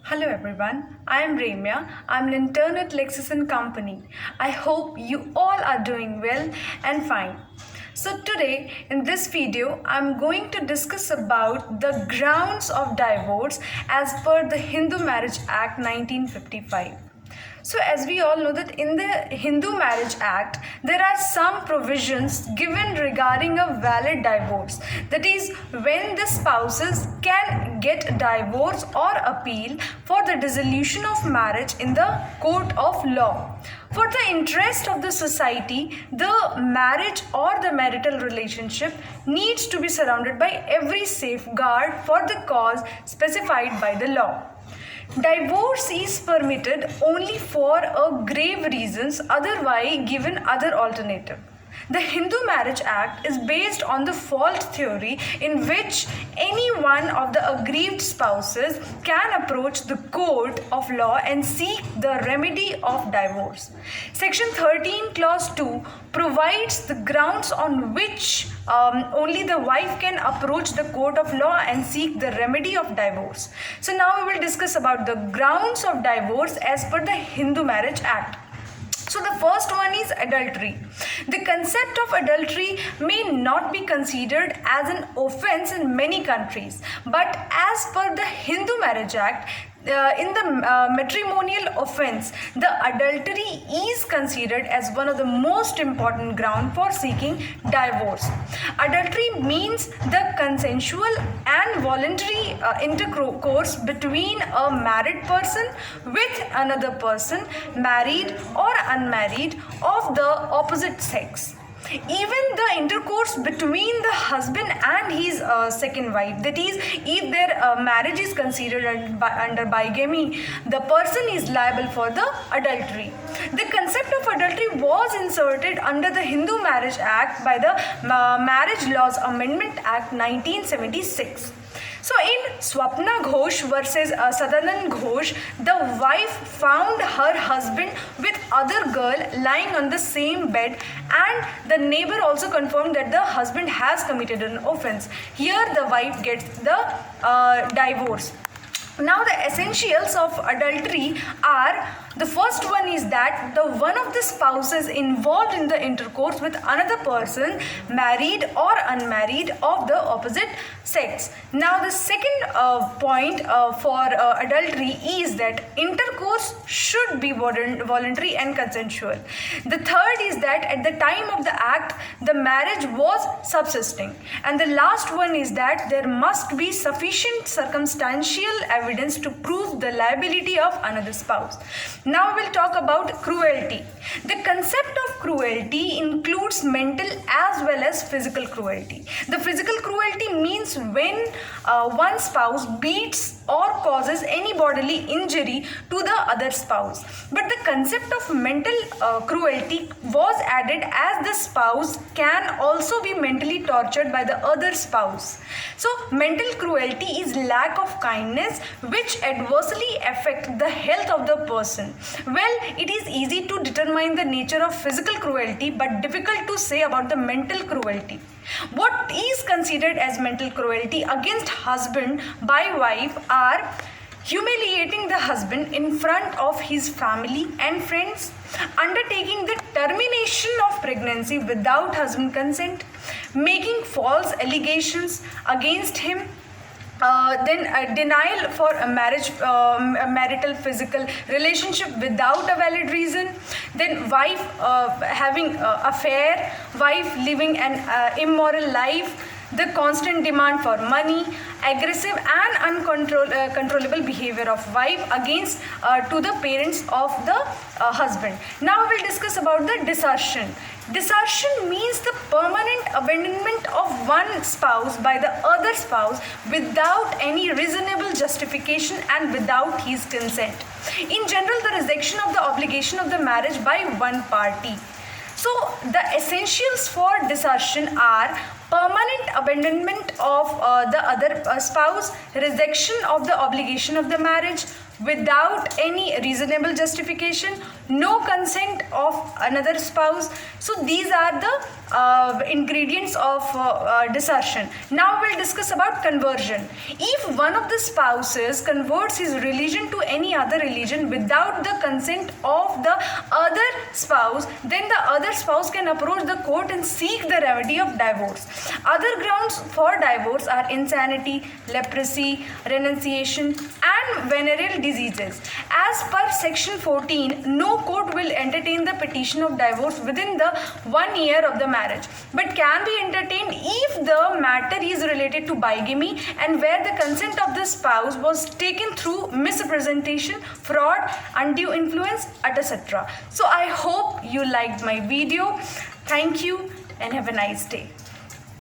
Hello everyone, I am Ramya. I'm an intern at Lexis and Company. I hope you all are doing well and fine. So today in this video, I'm going to discuss about the grounds of divorce as per the Hindu Marriage Act 1955. So as we all know that in the Hindu Marriage Act, there are some provisions given regarding a valid divorce. That is, when the spouses can get divorce or appeal for the dissolution of marriage in the court of law. For the interest of the society, the marriage or the marital relationship needs to be surrounded by every safeguard for the cause specified by the law. Divorce is permitted only for a grave reasons, otherwise given other alternative. The Hindu Marriage Act is based on the fault theory in which any one of the aggrieved spouses can approach the court of law and seek the remedy of divorce. Section 13 clause 2 provides the grounds on which only the wife can approach the court of law and seek the remedy of divorce. So now we will discuss about the grounds of divorce as per the Hindu Marriage Act. So the first one is adultery. The concept of adultery may not be considered as an offense in many countries, but as per the Hindu Marriage Act, in the matrimonial offense, the adultery is considered as one of the most important ground for seeking divorce. Adultery means the consensual and voluntary intercourse between a married person with another person, married or unmarried, of the opposite sex. Even the intercourse between the husband and his second wife, that is, if their marriage is considered under bigamy, the person is liable for the adultery. The concept of adultery was inserted under the Hindu Marriage Act by the Marriage Laws Amendment Act 1976. So in Swapna Ghosh versus Sadanand Ghosh, the wife found her husband with other girl lying on the same bed, and the neighbor also confirmed that the husband has committed an offense. Here the wife gets the divorce. Now the essentials of adultery are, the first one is that the one of the spouses involved in the intercourse with another person, married or unmarried, of the opposite sex. Now the second point for adultery is that intercourse should be voluntary and consensual. The third is that at the time of the act, the marriage was subsisting. And the last one is that there must be sufficient circumstantial evidence to prove the liability of another spouse. Now we'll talk about cruelty. The concept of cruelty includes mental as well as physical cruelty. The physical cruelty means when one spouse beats or causes any bodily injury to the other spouse. But the concept of mental cruelty was added as the spouse can also be mentally tortured by the other spouse. So mental cruelty is lack of kindness which adversely affect the health of the person. Well, it is easy to determine the nature of physical cruelty but difficult to say about the mental cruelty. What is considered as mental cruelty against husband by wife are humiliating the husband in front of his family and friends, undertaking the termination of pregnancy without husband consent, making false allegations against him, then denial for a marriage, a marital physical relationship without a valid reason, then wife having affair, wife living an immoral life, the constant demand for money, aggressive and uncontrollable behavior of wife against to the parents of the husband. Now we will discuss about the desertion. Desertion means the permanent abandonment of one spouse by the other spouse without any reasonable justification and without his consent. In general, the rejection of the obligation of the marriage by one party. So the essentials for desertion are permanent abandonment of the other spouse, rejection of the obligation of the marriage, without any reasonable justification, no consent of another spouse. So these are the ingredients of desertion. Now we'll discuss about conversion. If one of the spouses converts his religion to any other religion without the consent of the other spouse, then the other spouse can approach the court and seek the remedy of divorce. Other grounds for divorce are insanity, leprosy, renunciation, and venereal diseases. As per section 14, no court will entertain the petition of divorce within the 1 year of the marriage, but can be entertained if the matter is related to bigamy and where the consent of the spouse was taken through misrepresentation, fraud, undue influence, etc. So I hope you liked my video. Thank you and have a nice day.